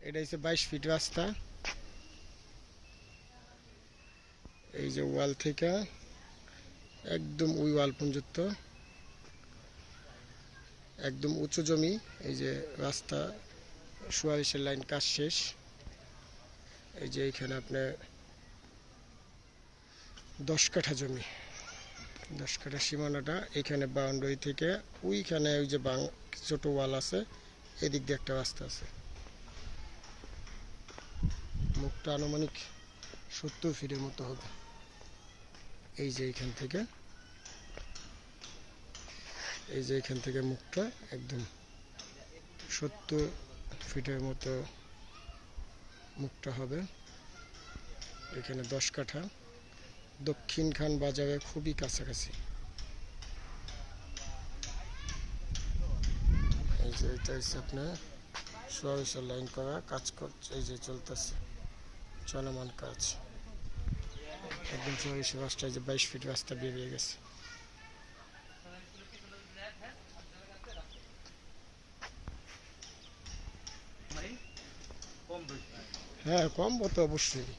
এটা হচ্ছে 22 ফিট রাস্তা। এই যে ওয়াল থেকে একদম ওই ওয়াল পর্যন্ত একদম উঁচু জমি। এই যে রাস্তা 44 লাইন কাজ শেষ। এই যে এখানে আপনার 10 কাঠা জমি, 10 কাঠা সীমানাটা। এখানে বাউন্ডারি থেকে ওইখানে ওই যে ছোট ওয়াল আছে, এদিক দিয়ে একটা রাস্তা আছে। মুখটা আনুমানিক 70 ফিটের মতো হবে। এই যে এখান থেকে মুখটা একদম 70 ফিটের মতো মুখটা হবে। এখানে 10 কাঠা, দক্ষিণ খান বাজারে খুবই কাছাকাছি। এই যে এটা হচ্ছে আপনার 44 লাইন করা কাজ করছে। এই যে চলতেছে চলমান কাজ। একদম 44 রাস্তায় যে 22 ফিট রাস্তা বেরিয়ে গেছে। হ্যাঁ, কম তো অবশ্যই।